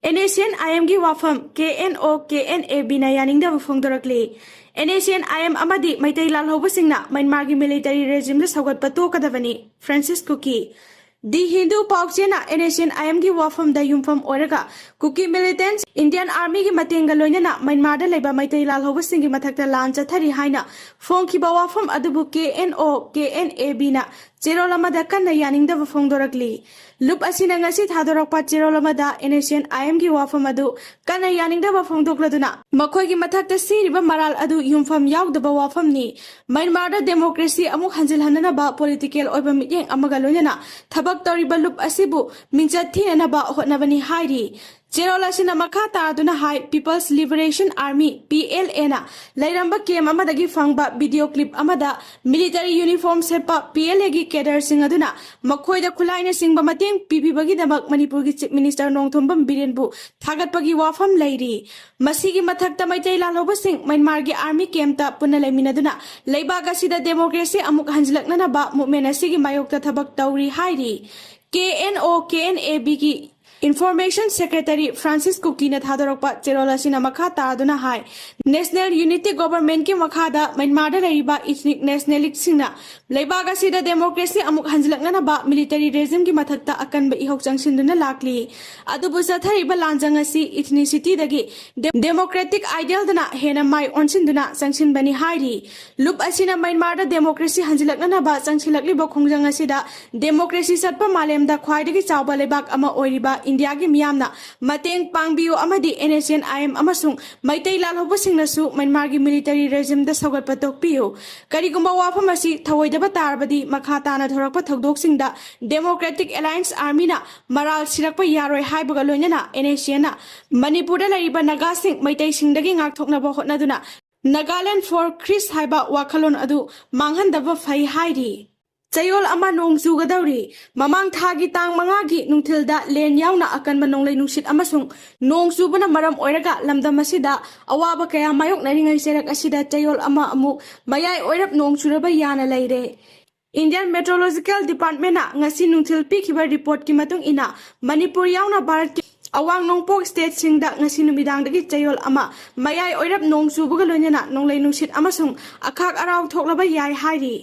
NSCN IM gi wafam KNO KNAB na yaningda bufongdorakli NSCN IM amadi meitei lal hobasingna Myanmar gi military regime da sagat pato kadavani Francis Cookie The Hindu Pauchena NSCN IM gi wafam da yumfam oraga Cookie militants Indian Army gi matenga loinana Myanmar da leba meitei lal hobasing gi mathakta lan chathari haina phongki ba wafam adubu KNO KNAB na Cherolamada kanna yaningda bufongdorakli Loop asina ngasi thadorokpa cherolamada NSCN IM gi wafam adu kanna yaningda bufongdokladuna makhoi gi mathakta siriba maral adu yumfam yaudaba wafam ni Myanmar da democracy amuk hanjil hanana ba political oiba mityeng amaga loinana thabak toriba loop asibu mingchat thina ba hotnabani hairi Cherola sina makha taraduna hai People's Liberation Army PLA na lairamba kem amadagi fangba video clip amada military uniform sepa PLA gi cadre sing aduna makhoi da khulaina singba mateng pibibagi damak Manipur gi chief minister nong birenbu thagatpagi wafam lairi masigi mathakta meitei laloba sing Myanmar gi army camp ta punna leiminaduna leibaga sida democracy amuk hanjilakna ba movement asigi mayokta thabak tauri hairi KNO KNAB gi Information Secretary Francis Cookie na thadorokpa cherola sina makha taraduna hai National Unity Government ki makhada Myanmar da laiba ethnic nationalist singna leibaga sida democracy amuk hanjilakna na ba military regime ki mathakta akanba ihok changsinduna lakli adubu sathariba lanjang asi ethnicity dagi democratic ideal dana hena mai onsinduna changsinbani hairi loop asina Myanmar da democracy hanjilakna na ba changsilakli ba khongjang asida democracy satpa malem da khwaidagi chawba lebak ama oiriba India gi miyamna mateng pangbiyo amadi NSCN IM amasung meitei lal hobasingna su Myanmar gi military regime da sagat patokpiyo karigumba wafam asi thawoidaba tarbadi makha tana thorakpa thogdoksingda Democratic Alliance Army na maral sirakpa yaroi haibaga loinana NSCN na Manipur da lariba naga sing meitei singdagi ngakthoknaba hotnaduna Nagaland for Chris haiba wakhalon adu manghandaba phai hairi chayol ama nong chugadouri mamang thagi tang mangagi nungthilda len yauna akanba nonglei nungsit amasung nong chubana maram oiraga lamdam asida awaba kaya mayok naringai serak asida chayol ama amu mayai oirap nong churaba yana leire Indian Meteorological Department na ngasi nungthil pikhiba report ki matung ina Manipur yauna Bharat ki awang nongpok state singda ngasi numidang dagi chayol ama mayai oirap nong chubuga loinana nonglei nungsit amasung akhak araw thoklaba yai hairi